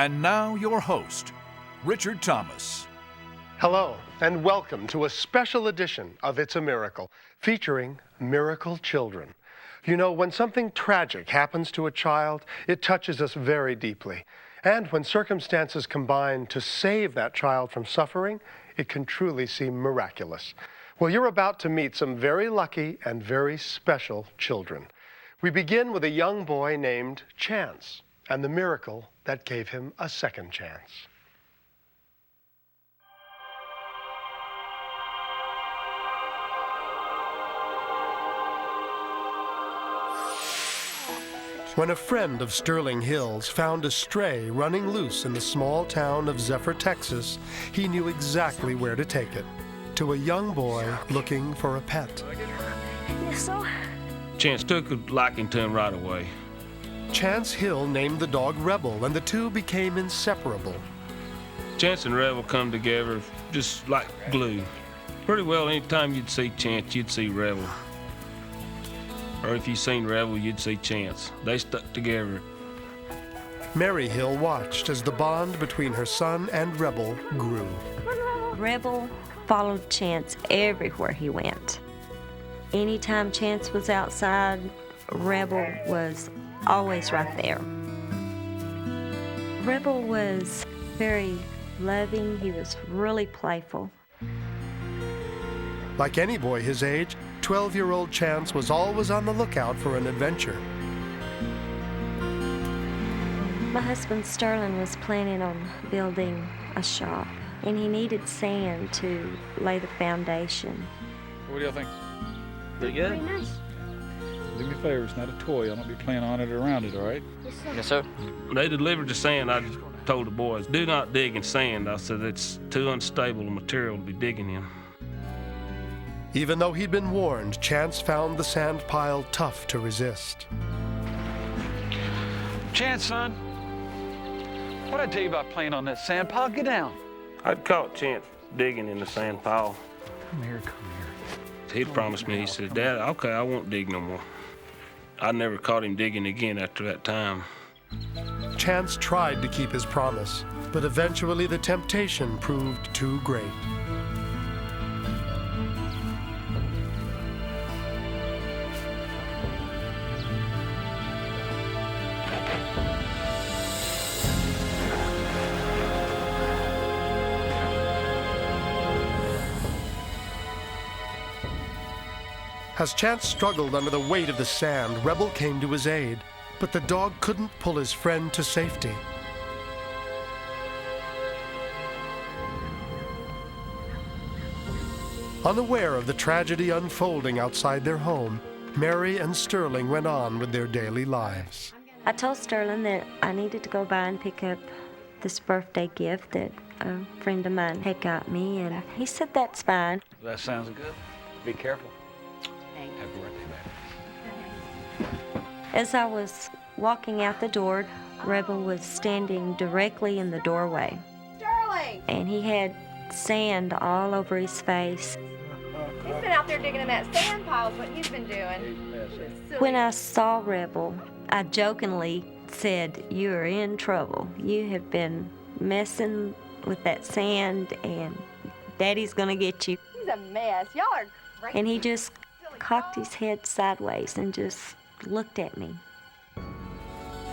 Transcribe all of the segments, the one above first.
And now your host, Richard Thomas. Hello, and welcome to a special edition of It's a Miracle, featuring miracle children. You know, when something tragic happens to a child, it touches us very deeply. And when circumstances combine to save that child from suffering, it can truly seem miraculous. Well, you're about to meet some very lucky and very special children. We begin with a young boy named Chance, and the miracle that gave him a second chance. When a friend of Sterling Hill's found a stray running loose in the small town of Zephyr, Texas, he knew exactly where to take it. To a young boy looking for a pet. Yes, so? Chance took a liking to him right away. Chance Hill named the dog Rebel, and the two became inseparable. Chance and Rebel come together just like glue. Pretty well, anytime you'd see Chance, you'd see Rebel. Or if you seen Rebel, you'd see Chance. They stuck together. Mary Hill watched as the bond between her son and Rebel grew. Rebel followed Chance everywhere he went. Anytime Chance was outside, Rebel was always right there. Rebel was very loving. He was really playful. Like any boy his age, 12-year-old Chance was always on the lookout for an adventure. My husband Sterling was planning on building a shop, and he needed sand to lay the foundation. What do y'all think? Pretty good. Pretty nice. Do me a favor, it's not a toy. I'll not be playing on it or around it, all right? Yes, sir. When they delivered the sand, I just told the boys, do not dig in sand. I said, it's too unstable a material to be digging in. Even though he'd been warned, Chance found the sand pile tough to resist. Chance, son. What'd I tell you about playing on that sand pile? Get down. I'd caught Chance digging in the sand pile. Come here. He'd promised me, he said, Dad, okay, I won't dig no more. I never caught him digging again after that time. Chance tried to keep his promise, but eventually the temptation proved too great. As Chance struggled under the weight of the sand, Rebel came to his aid, but the dog couldn't pull his friend to safety. Unaware of the tragedy unfolding outside their home, Mary and Sterling went on with their daily lives. I told Sterling that I needed to go by and pick up this birthday gift that a friend of mine had got me, and he said that's fine. That sounds good. Be careful. Happy birthday, baby. As I was walking out the door, Rebel was standing directly in the doorway. Sterling! And he had sand all over his face. He's been out there digging in that sand pile is what he's been doing. When I saw Rebel, I jokingly said, "You're in trouble. You have been messing with that sand, and Daddy's gonna get you." He's a mess. Y'all are great. And he just cocked his head sideways and just looked at me.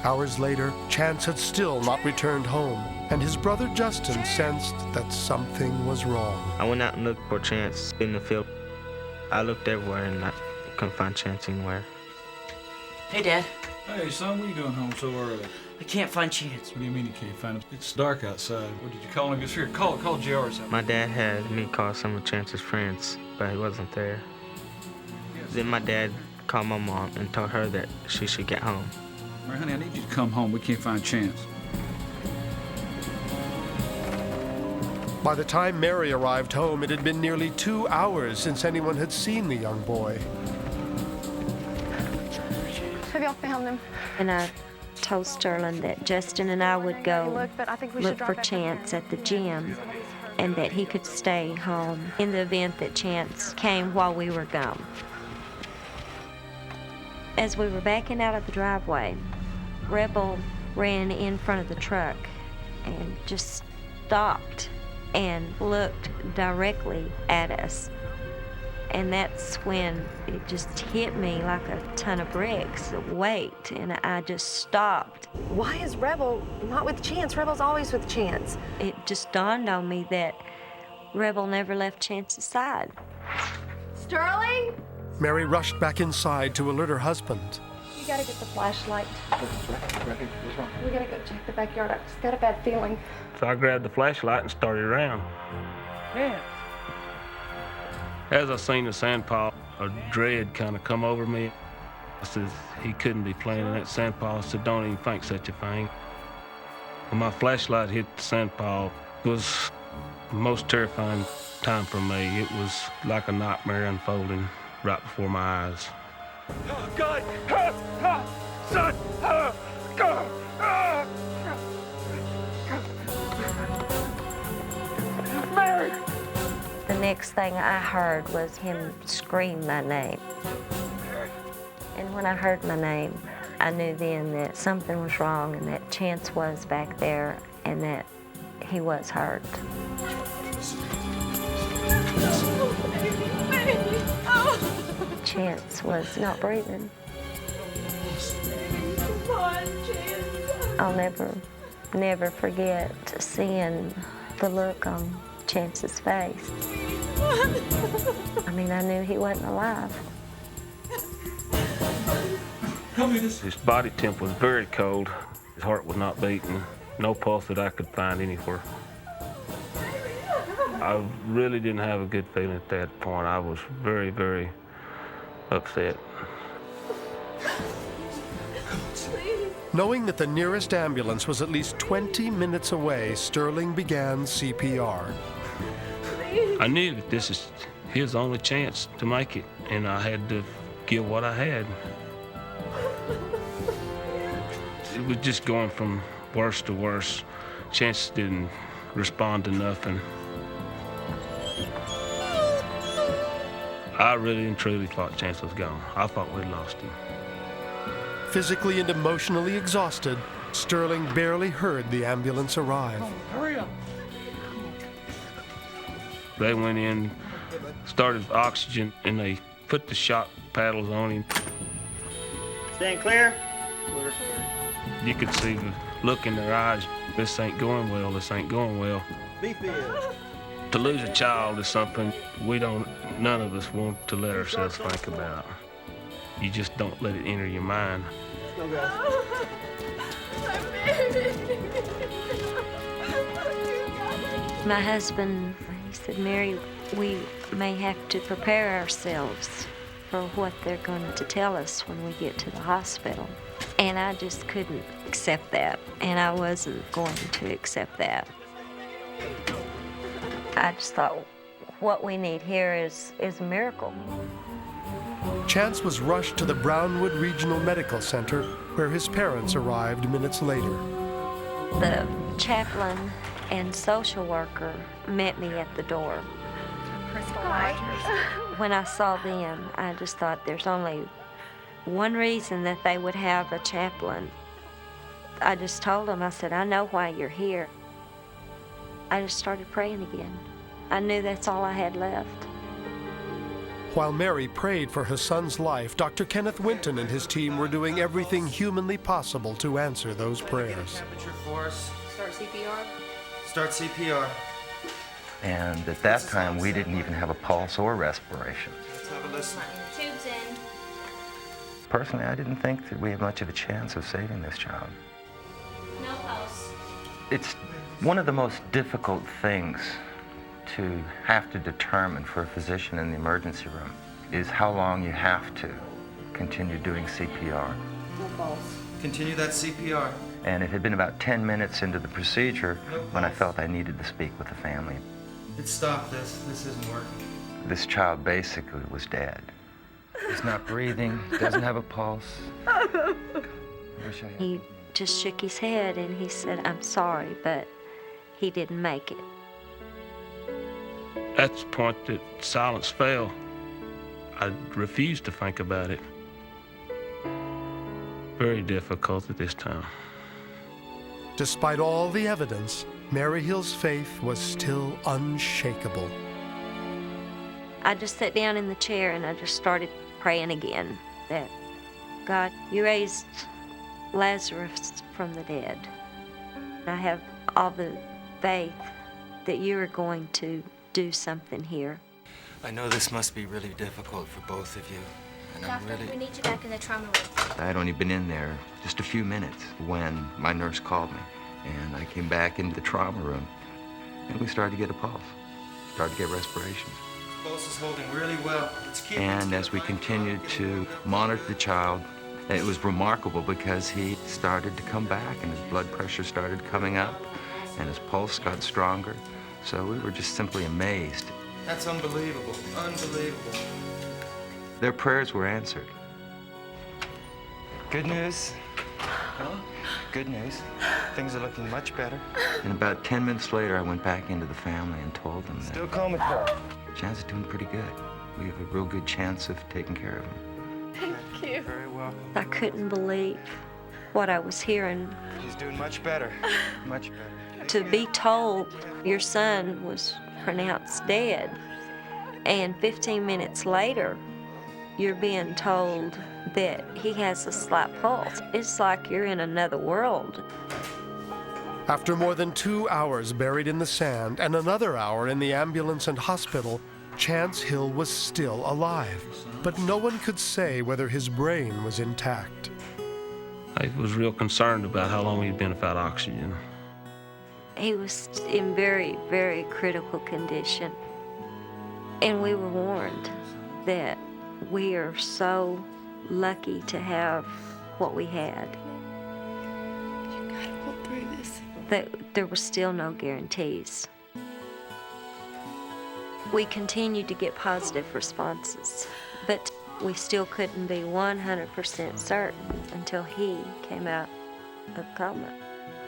Hours later, Chance had still not returned home, and his brother Justin sensed that something was wrong. I went out and looked for Chance in the field. I looked everywhere and I couldn't find Chance anywhere. Hey, Dad. Hey, son, what are you doing home so early? I can't find Chance. What do you mean you can't find him? It's dark outside. What, did you call him? Just here, call JR. My dad had me call some of Chance's friends, but he wasn't there. Then my dad called my mom and told her that she should get home. Mary, honey, I need you to come home. We can't find Chance. By the time Mary arrived home, it had been nearly 2 hours since anyone had seen the young boy. Have y'all found him? And I told Sterling that Justin and I would go look for Chance at the gym, and that he could stay home in the event that Chance came while we were gone. As we were backing out of the driveway, Rebel ran in front of the truck and just stopped and looked directly at us. And that's when it just hit me like a ton of bricks, weight, and I just stopped. Why is Rebel not with Chance? Rebel's always with Chance. It just dawned on me that Rebel never left Chance's side. Sterling? Mary rushed back inside to alert her husband. You gotta get the flashlight. We gotta go check the backyard. I just got a bad feeling. So I grabbed the flashlight and started around. Yeah. As I seen the sand pile, a dread kind of come over me. I said, he couldn't be playing in that sand pile. I said, don't even think such a thing. When my flashlight hit the sand pile, it was the most terrifying time for me. It was like a nightmare unfolding right before my eyes. Oh, God! Son! God! Mary! The next thing I heard was him scream my name. And when I heard my name, I knew then that something was wrong and that Chance was back there and that he was hurt. Chance was not breathing. I'll never forget seeing the look on Chance's face. I mean, I knew he wasn't alive. His body temp was very cold. His heart was not beating. No pulse that I could find anywhere. I really didn't have a good feeling at that point. I was very, very upset. Knowing that the nearest ambulance was at least 20 minutes away, Sterling began CPR. I knew that this is his only chance to make it, and I had to give what I had. It was just going from worse to worse. Chance didn't respond to nothing. I really and truly thought Chance was gone. I thought we'd lost him. Physically and emotionally exhausted, Sterling barely heard the ambulance arrive. Hurry up! They went in, started oxygen, and they put the shock paddles on him. Stand clear. You could see the look in their eyes. This ain't going well, this ain't going well. Be filled. To lose a child is something none of us want to let ourselves think about. You just don't let it enter your mind. My husband, he said, Mary, we may have to prepare ourselves for what they're going to tell us when we get to the hospital. And I just couldn't accept that, and I wasn't going to accept that. I just thought, what we need here is a miracle. Chance was rushed to the Brownwood Regional Medical Center, where his parents arrived minutes later. The chaplain and social worker met me at the door. When I saw them, I just thought there's only one reason that they would have a chaplain. I just told them, I said, I know why you're here. I just started praying again. I knew that's all I had left. While Mary prayed for her son's life, Dr. Kenneth Winton and his team were doing everything humanly possible to answer those prayers. Temperature for us. Start CPR. Start CPR. And at that time, we didn't even have a pulse or respiration. Let's have a listen. Tubes in. Personally, I didn't think that we had much of a chance of saving this child. No pulse. It's one of the most difficult things to have to determine for a physician in the emergency room is how long you have to continue doing CPR. No pulse. Continue that CPR. And it had been about 10 minutes into the procedure when I felt I needed to speak with the family. Let's stop this. This isn't working. This child basically was dead. He's not breathing, doesn't have a pulse. He just shook his head and he said, I'm sorry, but he didn't make it. At the point that silence fell, I refused to think about it. Very difficult at this time. Despite all the evidence, Mary Hill's faith was still unshakable. I just sat down in the chair and I just started praying again that, God, you raised Lazarus from the dead. I have all the faith that you are going to do something here. I know this must be really difficult for both of you. And Doctor, we need you back in the trauma room. I'd only been in there just a few minutes when my nurse called me. And I came back into the trauma room, and we started to get a pulse, started to get respirations. Pulse is holding really well. And as we continued to monitor the child, it was remarkable because he started to come back, and his blood pressure started coming up, and his pulse got stronger. So we were just simply amazed. That's unbelievable, unbelievable. Their prayers were answered. Good news. Huh? Good news. Things are looking much better. And about 10 minutes later, I went back into the family and told them that Still comatose. Chance is doing pretty good. We have a real good chance of taking care of him. Thank you. Very well. I couldn't believe what I was hearing. He's doing much better, much better. To be told your son was pronounced dead, and 15 minutes later, you're being told that he has a slight pulse. It's like you're in another world. After more than 2 hours buried in the sand and another hour in the ambulance and hospital, Chance Hill was still alive, but no one could say whether his brain was intact. I was real concerned about how long he'd been without oxygen. He was in very, very critical condition. And we were warned that we are so lucky to have what we had. You gotta pull through this. That there were still no guarantees. We continued to get positive responses, but we still couldn't be 100% certain until he came out of coma.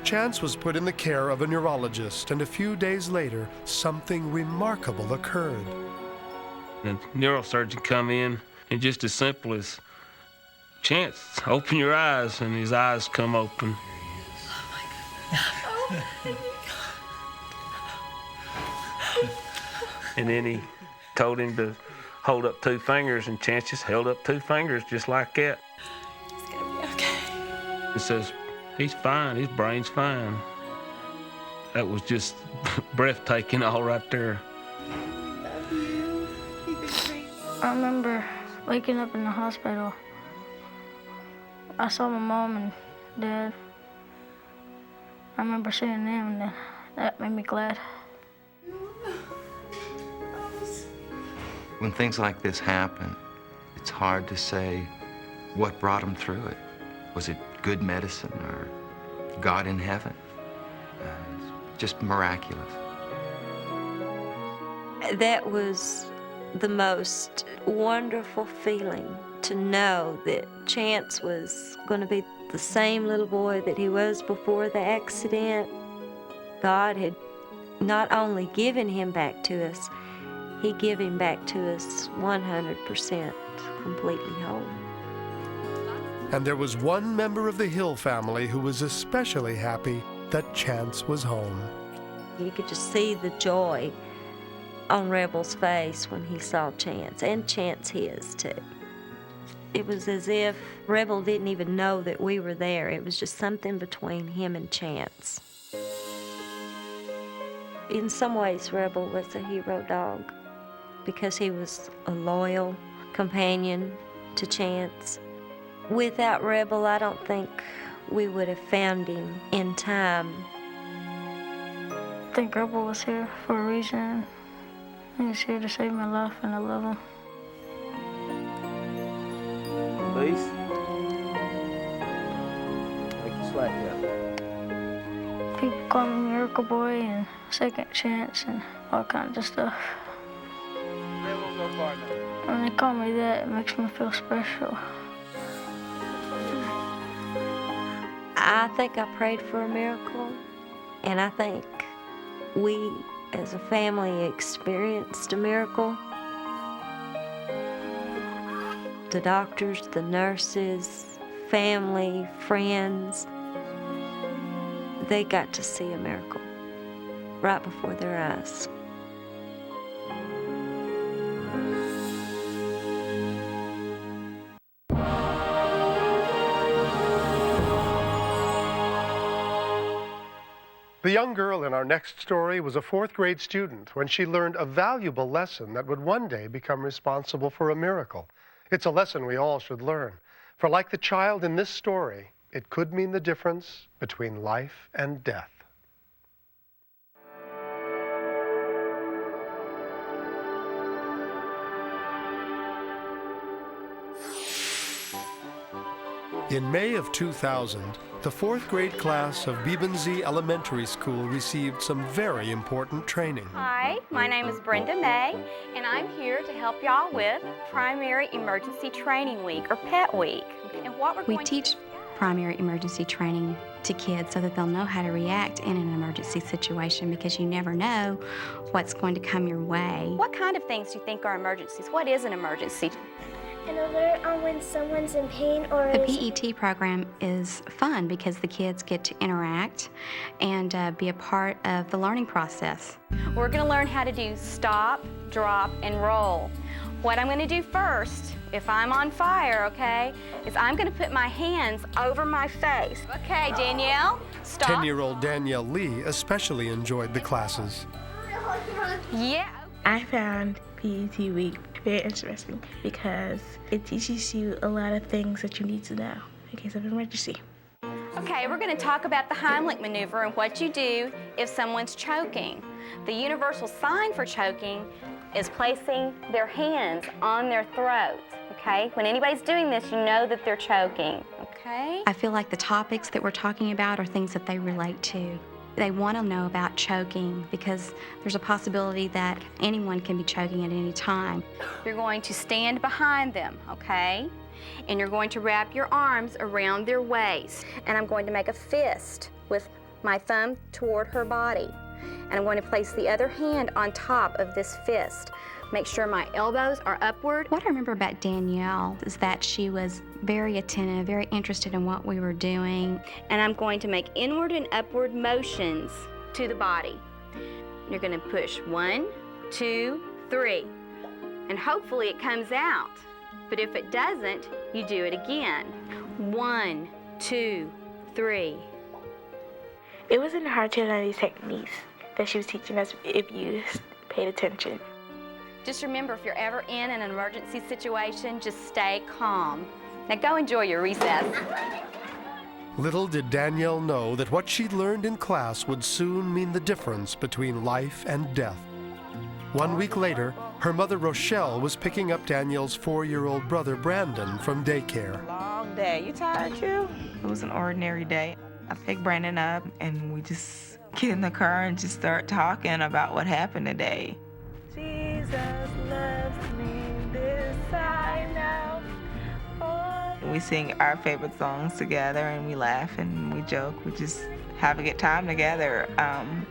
Chance was put in the care of a neurologist, and a few days later, something remarkable occurred. The neurosurgeon come in, and just as simple as, Chance, open your eyes, and his eyes come open. And then he told him to hold up 2 fingers, and Chance just held up 2 fingers just like that. It's gonna be okay. He says, he's fine, his brain's fine. That was just breathtaking all right there. Love you. You've been great. I remember waking up in the hospital. I saw my mom and dad. I remember seeing them, and that made me glad. When things like this happen, it's hard to say what brought him through it. Was it good medicine or God in heaven? It's just miraculous. That was the most wonderful feeling, to know that Chance was going to be the same little boy that he was before the accident. God had not only given him back to us, he gave him back to us 100% completely whole. And there was one member of the Hill family who was especially happy that Chance was home. You could just see the joy on Rebel's face when he saw Chance, and Chance his too. It was as if Rebel didn't even know that we were there. It was just something between him and Chance. In some ways, Rebel was a hero dog because he was a loyal companion to Chance. Without Rebel, I don't think we would have found him in time. I think Rebel was here for a reason. He was here to save my life, and I love him. Please. Make you slightly up. People call me Miracle Boy and Second Chance and all kinds of stuff. They won't go far now. When they call me that, it makes me feel special. I think I prayed for a miracle, and I think we as a family experienced a miracle. The doctors, the nurses, family, friends, They got to see a miracle right before their eyes. The young girl in our next story was a 4th grade student when she learned a valuable lesson that would one day become responsible for a miracle. It's a lesson we all should learn. For like the child in this story, it could mean the difference between life and death. In May of 2000, the 4th grade class of Bibensee Elementary School received some very important training. Hi, my name is Brenda May, and I'm here to help y'all with Primary Emergency Training Week, or PET Week. And what we teach primary emergency training to kids so that they'll know how to react in an emergency situation, because you never know what's going to come your way. What kind of things do you think are emergencies? What is an emergency? An alert on when someone's in pain or... The PET program is fun because the kids get to interact and be a part of the learning process. We're going to learn how to do stop, drop, and roll. What I'm going to do first, if I'm on fire, okay, is I'm going to put my hands over my face. Okay, Danielle, stop. 10-year-old Danielle Lee especially enjoyed the classes. Yeah. I found PET Week very interesting because it teaches you a lot of things that you need to know in case of an emergency. Okay, we're going to talk about the Heimlich maneuver and what you do if someone's choking. The universal sign for choking is placing their hands on their throat, okay? When anybody's doing this, you know that they're choking, okay? I feel like the topics that we're talking about are things that they relate to. They want to know about choking because there's a possibility that anyone can be choking at any time. You're going to stand behind them, okay? And you're going to wrap your arms around their waist. And I'm going to make a fist with my thumb toward her body. And I'm going to place the other hand on top of this fist. Make sure my elbows are upward. What I remember about Danielle is that she was very attentive, very interested in what we were doing. And I'm going to make inward and upward motions to the body. You're going to push 1, 2, 3. And hopefully it comes out. But if it doesn't, you do it again. 1, 2, 3. It wasn't hard to learn these techniques that she was teaching us if you paid attention. Just remember, if you're ever in an emergency situation, just stay calm. Now go enjoy your recess. Little did Danielle know that what she'd learned in class would soon mean the difference between life and death. 1 week later, her mother Rochelle was picking up Danielle's 4-year-old brother Brandon from daycare. Long day. You tired too? It was an ordinary day. I picked Brandon up and we just get in the car and just start talking about what happened today. Jesus loves me, this I know. Oh. We sing our favorite songs together and we laugh and we joke. We just have a good time together.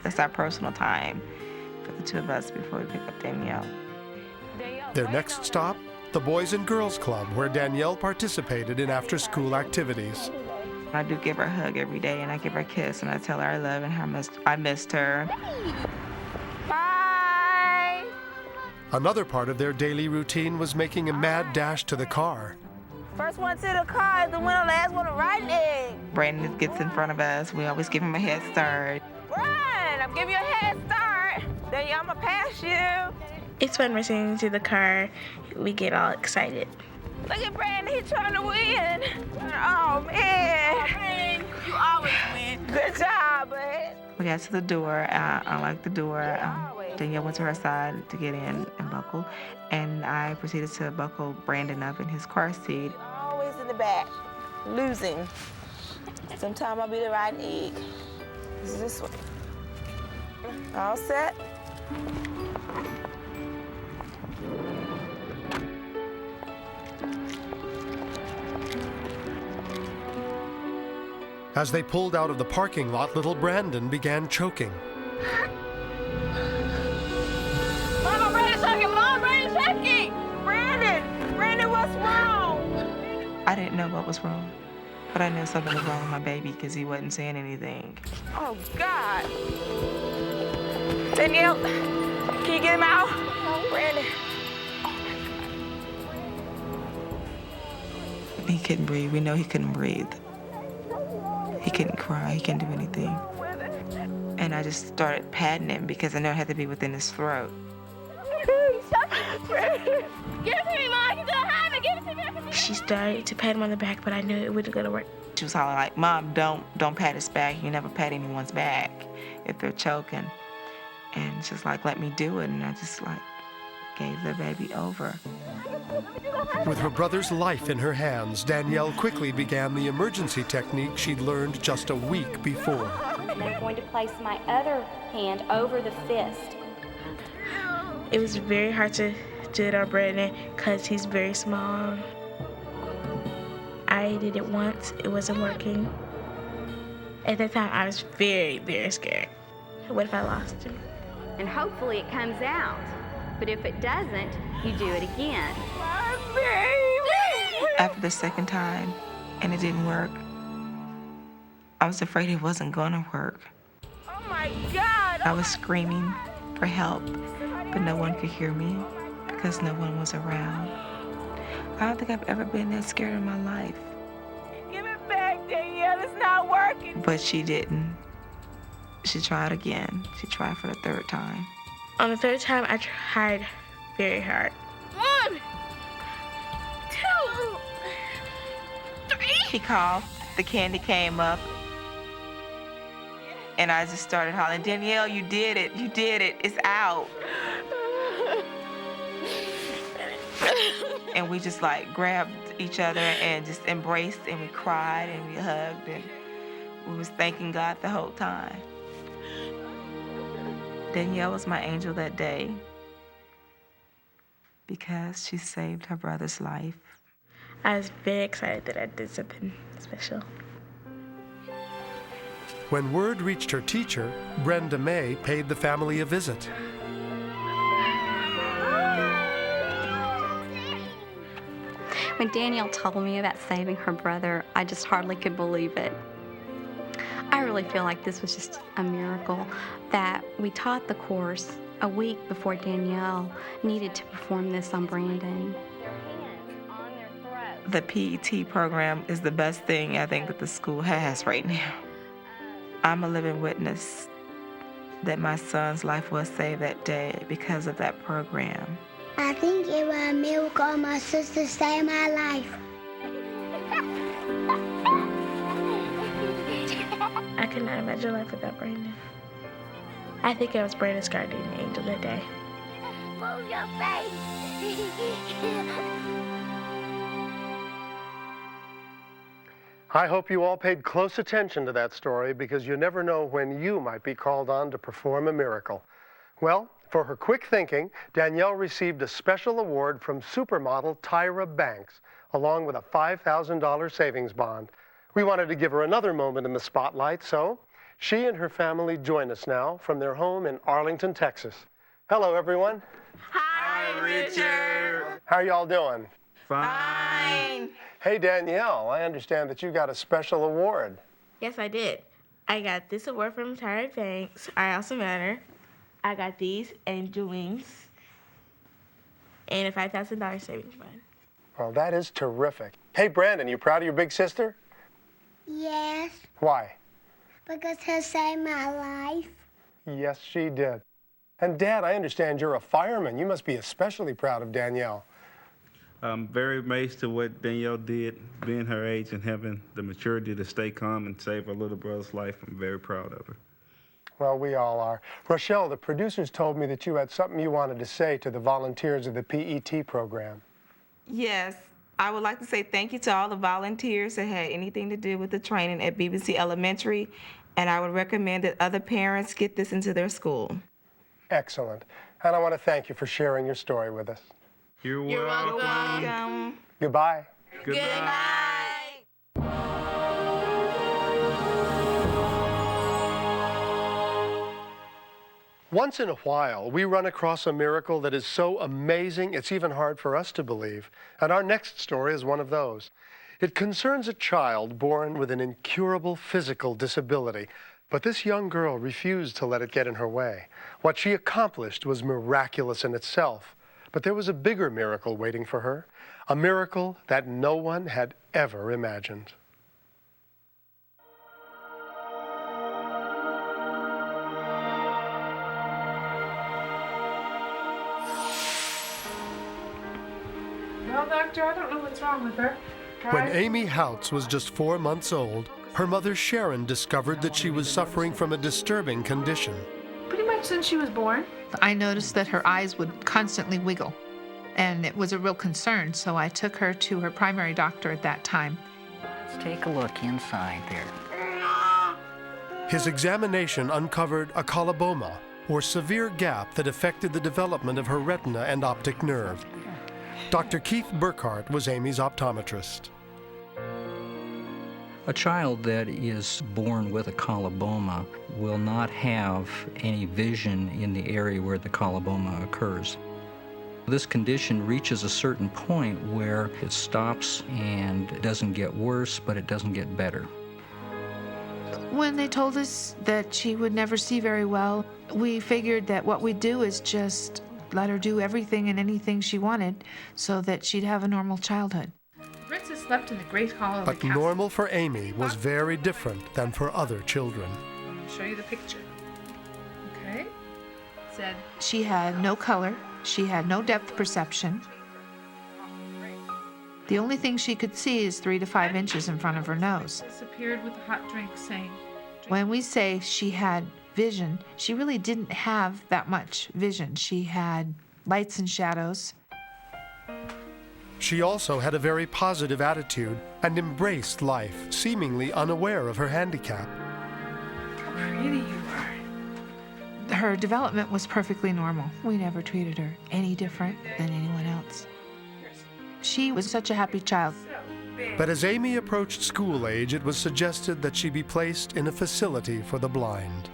That's our personal time for the two of us before we pick up Danielle. Their next stop, the Boys and Girls Club, where Danielle participated in after-school activities. I do give her a hug every day and I give her a kiss and I tell her I love and how much I missed her. Bye! Another part of their daily routine was making a mad dash to the car. First one to the car is the winner, last one to ride it. Brandon gets in front of us. We always give him a head start. Run! I'm giving you a head start. Then I'm gonna pass you. It's fun racing to the car. We get all excited. Look at Brandon, he's trying to win. Oh, man. You always win. Good job, bud. We got to the door. I unlocked the door. Danielle went to her side to get in and buckle. And I proceeded to buckle Brandon up in his car seat. Always in the back, losing. Sometimes I'll be the right egg. This is this way. All set? As they pulled out of the parking lot, little Brandon began choking. Mama, Brandon's choking! Mom, Brandon's choking! Brandon, what's wrong? I didn't know what was wrong. But I knew something was wrong with my baby because he wasn't saying anything. Oh, God. Danielle, can you get him out? Brandon. He couldn't breathe. We know he couldn't breathe. He couldn't cry. He couldn't do anything. And I just started patting him because I know it had to be within his throat. Give it to me, Mom. You don't have it. Give it to me. She started to pat him on the back, but I knew it wasn't gonna work. She was hollering like, Mom, don't pat his back. You never pat anyone's back if they're choking. And she's like, let me do it. And I just like gave the baby over. With her brother's life in her hands, Danielle quickly began the emergency technique she'd learned just a week before. And I'm going to place my other hand over the fist. It was very hard to do it on Brandon because he's very small. I did it once, it wasn't working. At that time, I was very, very scared. What if I lost him? And hopefully it comes out. But if it doesn't, you do it again. After the second time, and it didn't work, I was afraid it wasn't gonna work. Oh my God! I was screaming for help, but no one could hear me because no one was around. I don't think I've ever been that scared in my life. Give it back, Danielle. It's not working. But she didn't. She tried again. She tried for the third time. On the third time, I tried very hard. 1, 2, 3. He coughed. The candy came up. And I just started hollering, Danielle, you did it. You did it. It's out. And we just like grabbed each other and just embraced and we cried and we hugged and we was thanking God the whole time. Danielle was my angel that day because she saved her brother's life. I was very excited that I did something special. When word reached her teacher, Brenda May paid the family a visit. When Danielle told me about saving her brother, I just hardly could believe it. I really feel like this was just a miracle that we taught the course a week before Danielle needed to perform this on Brandon. The PET program is the best thing I think that the school has right now. I'm a living witness that my son's life was saved that day because of that program. I think it was a miracle my sister saved my life. I could not imagine life without Brandon. I think I was Brandon's guardian angel that day. Move your face. I hope you all paid close attention to that story because you never know when you might be called on to perform a miracle. Well, for her quick thinking, Danielle received a special award from supermodel Tyra Banks, along with a $5,000 savings bond. We wanted to give her another moment in the spotlight, so she and her family join us now from their home in Arlington, Texas. Hello, everyone. Hi, Richard. How are y'all doing? Fine. Hey, Danielle, I understand that you got a special award. Yes, I did. I got this award from Tyra Banks. I also matter. I got these angel wings and a $5,000 savings bond. Well, that is terrific. Hey, Brandon, you proud of your big sister? Yes, Why? because she saved my life. Yes, she did. And Dad, I understand you're a fireman. You must be especially proud of Danielle. I'm very amazed to what Danielle did, being her age and having the maturity to stay calm and save her little brother's life. I'm very proud of her. Well, we all are. Rochelle, the producers told me that you had something you wanted to say to the volunteers of the PET program. Yes, I would like to say thank you to all the volunteers that had anything to do with the training at BBC Elementary, and I would recommend that other parents get this into their school. Excellent. And I want to thank you for sharing your story with us. You're welcome. Goodbye. Good night. Once in a while, we run across a miracle that is so amazing it's even hard for us to believe. And our next story is one of those. It concerns a child born with an incurable physical disability, but this young girl refused to let it get in her way. What she accomplished was miraculous in itself, but there was a bigger miracle waiting for her, a miracle that no one had ever imagined. Well, doctor, I don't know what's wrong with her. When Amy Houts was just 4 months old, her mother Sharon discovered that she was suffering from a disturbing condition. Pretty much since she was born. I noticed that her eyes would constantly wiggle, and it was a real concern, so I took her to her primary doctor at that time. Let's take a look inside there. His examination uncovered a coloboma, or severe gap that affected the development of her retina and optic nerve. Dr. Keith Burkhart was Amy's optometrist. A child that is born with a coloboma will not have any vision in the area where the coloboma occurs. This condition reaches a certain point where it stops and it doesn't get worse, but it doesn't get better. When they told us that she would never see very well, we figured that what we'd do is just let her do everything and anything she wanted so that she'd have a normal childhood. Ritza slept in the great hall of the But castle. normal for Amy was very different than for other children. I'll show you the picture. Okay. It said She had no color, she had no depth perception. The only thing she could see is 3 to 5 inches in front of her nose. disappeared with a hot drink, saying, When we say she had vision, she really didn't have that much vision. She had lights and shadows. She also had a very positive attitude and embraced life, seemingly unaware of her handicap. "How pretty you are." Her development was perfectly normal. We never treated her any different than anyone else. She was such a happy child. But as Amy approached school age, it was suggested that she be placed in a facility for the blind.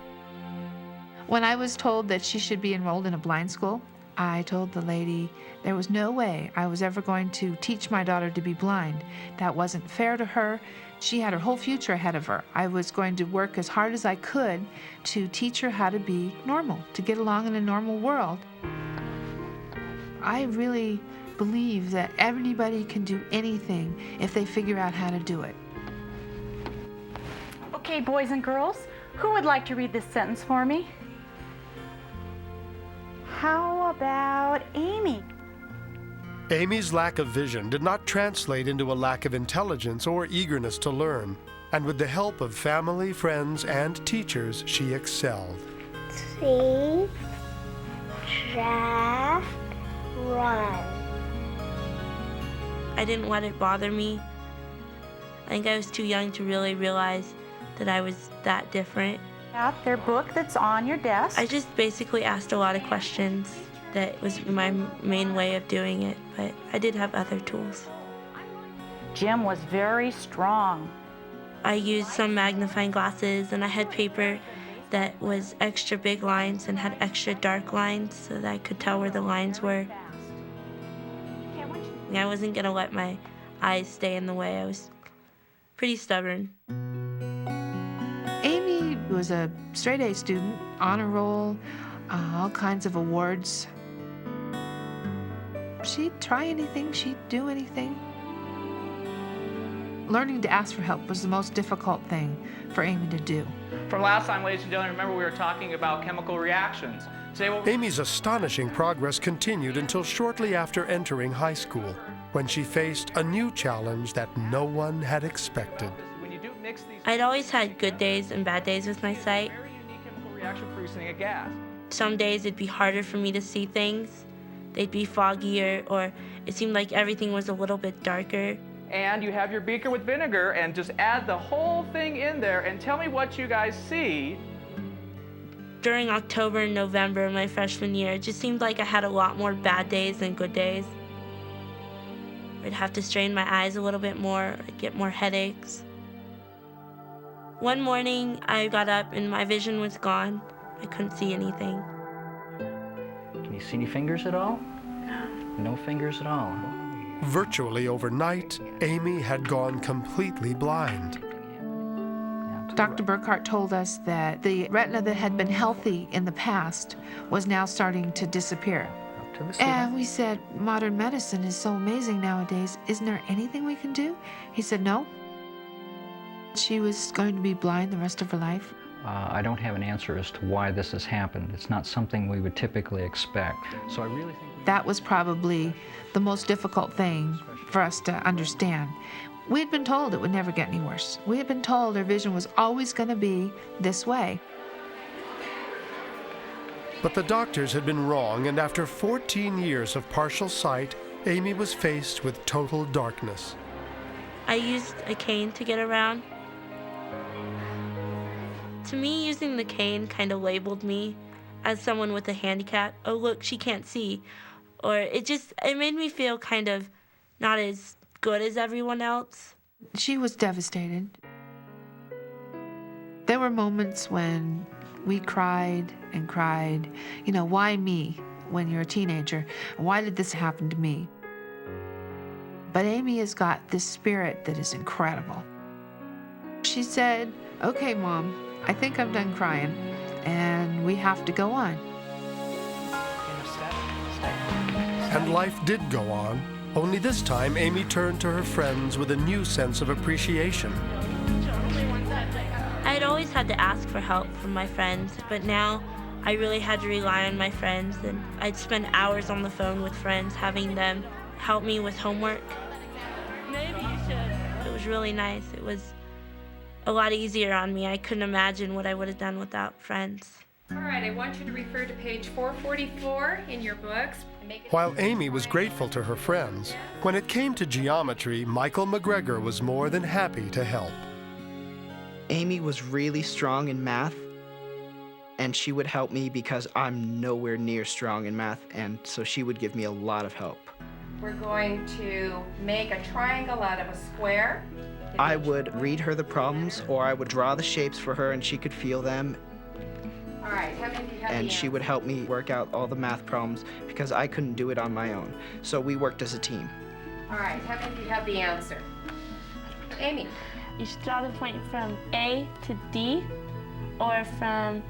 When I was told that she should be enrolled in a blind school, I told the lady there was no way I was ever going to teach my daughter to be blind. That wasn't fair to her. She had her whole future ahead of her. I was going to work as hard as I could to teach her how to be normal, to get along in a normal world. I really believe that everybody can do anything if they figure out how to do it. Okay, boys and girls, who would like to read this sentence for me? How about Amy? Amy's lack of vision did not translate into a lack of intelligence or eagerness to learn, and with the help of family, friends, and teachers, she excelled. See, draft, run. I didn't let it bother me. I think I was too young to really realize that I was that different. Out their book that's on your desk. I just basically asked a lot of questions. That was my main way of doing it, but I did have other tools. Jim was very strong. I used some magnifying glasses, and I had paper that was extra big lines and had extra dark lines so that I could tell where the lines were. I wasn't gonna let my eyes stay in the way. I was pretty stubborn. Amy was a straight A student, honor roll, all kinds of awards. She'd try anything, she'd do anything. Learning to ask for help was the most difficult thing for Amy to do. From last time, ladies and gentlemen, remember we were talking about chemical reactions. Amy's astonishing progress continued until shortly after entering high school, when she faced a new challenge that no one had expected. I'd always had good days and bad days with my sight. Reaction producing a gas. Some days it'd be harder for me to see things. They'd be foggier, or it seemed like everything was a little bit darker. And you have your beaker with vinegar, and just add the whole thing in there and tell me what you guys see. During October and November of my freshman year, it just seemed like I had a lot more bad days than good days. I'd have to strain my eyes a little bit more, I'd get more headaches. One morning, I got up and my vision was gone. I couldn't see anything. Can you see any fingers at all? No. No fingers at all. Virtually overnight, Amy had gone completely blind. Dr. Burkhart told us that the retina that had been healthy in the past was now starting to disappear. And we said, modern medicine is so amazing nowadays. Isn't there anything we can do? He said, no. She was going to be blind the rest of her life. I don't have an answer as to why this has happened. It's not something we would typically expect. So I really think that was probably the most difficult thing for us to understand. We had been told it would never get any worse. We had been told her vision was always going to be this way. But the doctors had been wrong, and after 14 years of partial sight, Amy was faced with total darkness. I used a cane to get around. To me, using the cane kind of labeled me as someone with a handicap. Oh, look, she can't see. Or it made me feel kind of not as good as everyone else. She was devastated. There were moments when we cried and cried. You know, why me when you're a teenager? Why did this happen to me? But Amy has got this spirit that is incredible. She said, okay, Mom, I think I'm done crying, and we have to go on. And life did go on, only this time Amy turned to her friends with a new sense of appreciation. I'd always had to ask for help from my friends, but now I really had to rely on my friends, and I'd spend hours on the phone with friends having them help me with homework. Maybe you should. It was really nice. It was a lot easier on me. I couldn't imagine what I would have done without friends. All right, I want you to refer to page 444 in your books. While Amy was grateful to her friends, when it came to geometry, Michael McGregor was more than happy to help. Amy was really strong in math, and she would help me because I'm nowhere near strong in math, and so she would give me a lot of help. We're going to make a triangle out of a square. I would read her the problems, or I would draw the shapes for her and she could feel them. All right, how many of you have And the she would help me work out all the math problems because I couldn't do it on my own. So we worked as a team. All right, how many of you have the answer? Amy. You should draw the point from A to D, or from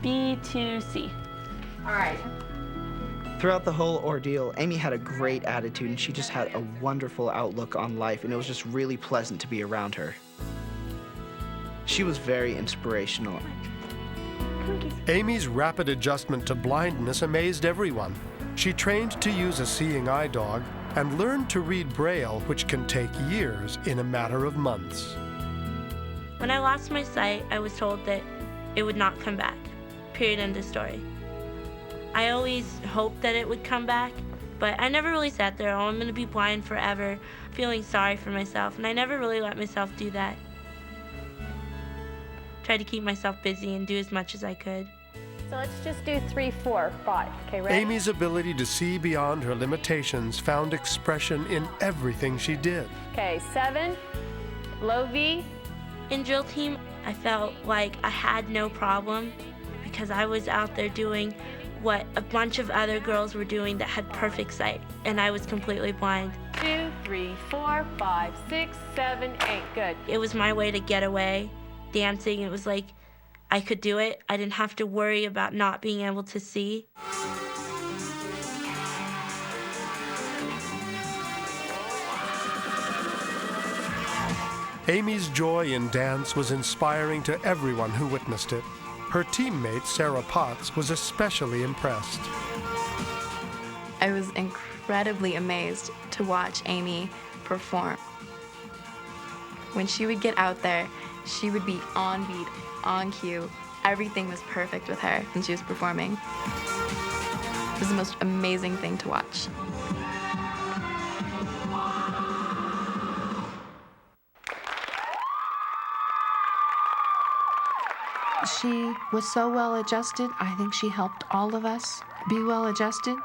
B to C. All right. Throughout the whole ordeal, Amy had a great attitude and she just had a wonderful outlook on life, and it was just really pleasant to be around her. She was very inspirational. Amy's rapid adjustment to blindness amazed everyone. She trained to use a seeing eye dog and learned to read Braille, which can take years in a matter of months. When I lost my sight, I was told that it would not come back. Period, end of story. I always hoped that it would come back, but I never really sat there, oh, I'm gonna be blind forever, feeling sorry for myself, and I never really let myself do that. Tried to keep myself busy and do as much as I could. So let's just do 3, 4, 5. Okay, ready? Amy's ability to see beyond her limitations found expression in everything she did. Okay, 7, low V. In drill team, I felt like I had no problem because I was out there doing what a bunch of other girls were doing that had perfect sight, and I was completely blind. 2, 3, 4, 5, 6, 7, 8. Good. It was my way to get away. Dancing, it was like I could do it. I didn't have to worry about not being able to see. Amy's joy in dance was inspiring to everyone who witnessed it. Her teammate, Sarah Potts, was especially impressed. I was incredibly amazed to watch Amy perform. When she would get out there, she would be on beat, on cue. Everything was perfect with her when she was performing. It was the most amazing thing to watch. She was so well adjusted. I think she helped all of us be well adjusted.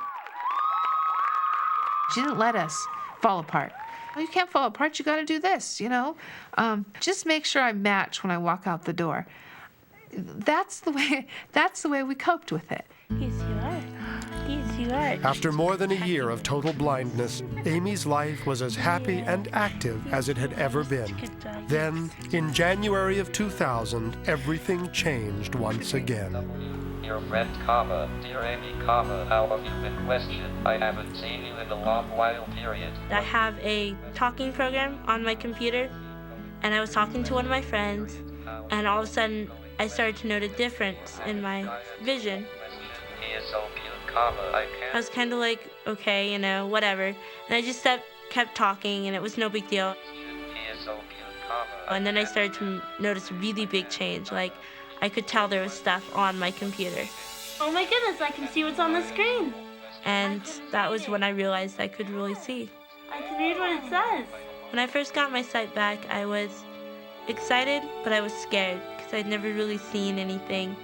She didn't let us fall apart. Well, you can't fall apart, you gotta do this, you know? Just make sure I match when I walk out the door. That's the way we coped with it. Yes, you are. Yes, you right. After more than a year of total blindness, Amy's life was as happy and active as it had ever been. Then, in January of 2000, everything changed once again. Your friend, dear Amy, how have you been questioned? I haven't seen you in a long while, period. I have a talking program on my computer, and I was talking to one of my friends, and all of a sudden, I started to note a difference in my vision. He is so cute, I was kind of like, okay, you know, whatever. And I just kept talking, and it was no big deal. He is so cute, And then I started to notice a really big change. Like, I could tell there was stuff on my computer. Oh my goodness, I can see what's on the screen. And that was when I realized I could really see. I can read what it says. When I first got my sight back, I was excited, but I was scared because I'd never really seen anything.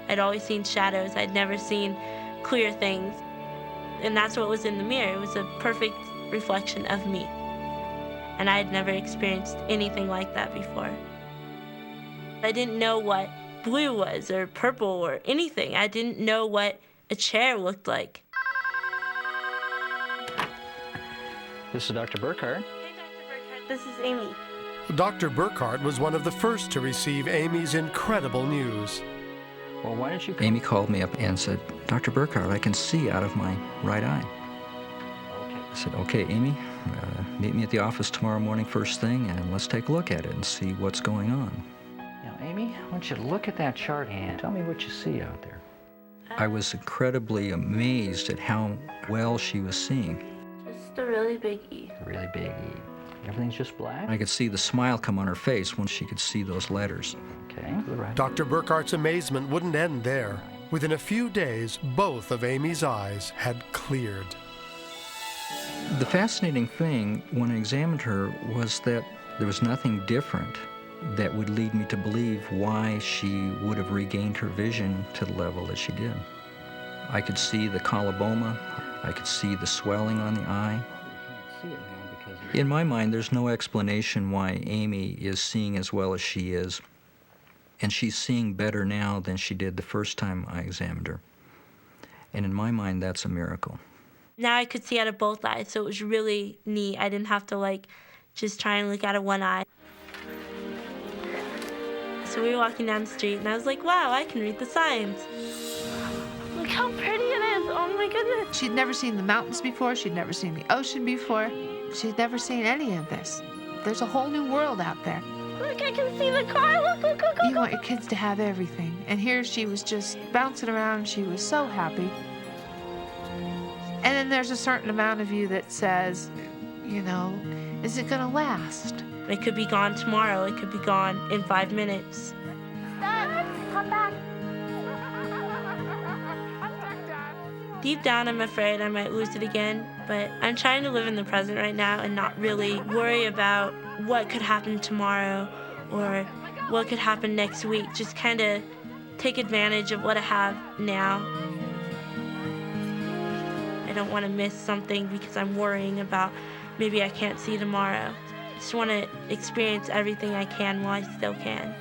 I'd always seen shadows. I'd never seen clear things. And that's what was in the mirror. It was a perfect reflection of me. And I had never experienced anything like that before. I didn't know what blue was or purple or anything. I didn't know what a chair looked like. This is Dr. Burkhardt. This is Amy. Dr. Burkhardt was one of the first to receive Amy's incredible news. Well, why don't you... Amy called me up and said, Dr. Burkhardt, I can see out of my right eye. Okay. I said, okay, Amy, meet me at the office tomorrow morning first thing, and let's take a look at it and see what's going on. Now, Amy, I want you to look at that chart and tell me what you see out there. I was incredibly amazed at how well she was seeing. Just a really big E. A really big E. Everything's just black? I could see the smile come on her face when she could see those letters. Okay, to the right. Dr. Burkhardt's amazement wouldn't end there. Within a few days, both of Amy's eyes had cleared. The fascinating thing when I examined her was that there was nothing different that would lead me to believe why she would have regained her vision to the level that she did. I could see the coloboma. I could see the swelling on the eye. In my mind, there's no explanation why Amy is seeing as well as she is. And she's seeing better now than she did the first time I examined her. And in my mind, that's a miracle. Now I could see out of both eyes, so it was really neat. I didn't have to, just try and look out of one eye. So we were walking down the street, and I was like, wow, I can read the signs. Look how pretty it is. Oh, my goodness. She'd never seen the mountains before. She'd never seen the ocean before. She'd never seen any of this. There's a whole new world out there. Look, I can see the car. Look, look, look, look. You want your kids to have everything. And here she was just bouncing around. She was so happy. And then there's a certain amount of you that says, you know, is it going to last? It could be gone tomorrow. It could be gone in 5 minutes. Dad, come back. Deep down, I'm afraid I might lose it again, but I'm trying to live in the present right now and not really worry about what could happen tomorrow or what could happen next week. Just kind of take advantage of what I have now. I don't want to miss something because I'm worrying about maybe I can't see tomorrow. I just want to experience everything I can while I still can.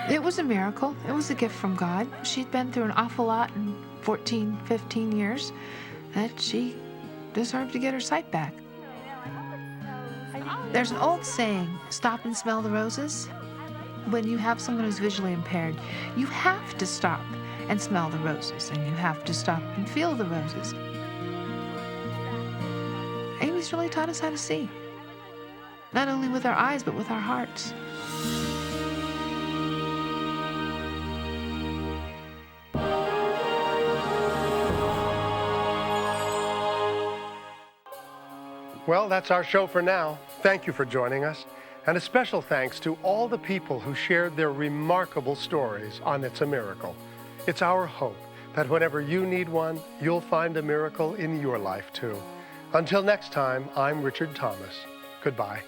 It was a miracle. It was a gift from God. She'd been through an awful lot in 14, 15 years that she deserved to get her sight back. There's an old saying, stop and smell the roses. When you have someone who's visually impaired, you have to stop and smell the roses, and you have to stop and feel the roses. Amy's really taught us how to see, not only with our eyes, but with our hearts. Well, that's our show for now. Thank you for joining us. And a special thanks to all the people who shared their remarkable stories on It's a Miracle. It's our hope that whenever you need one, you'll find a miracle in your life too. Until next time, I'm Richard Thomas. Goodbye.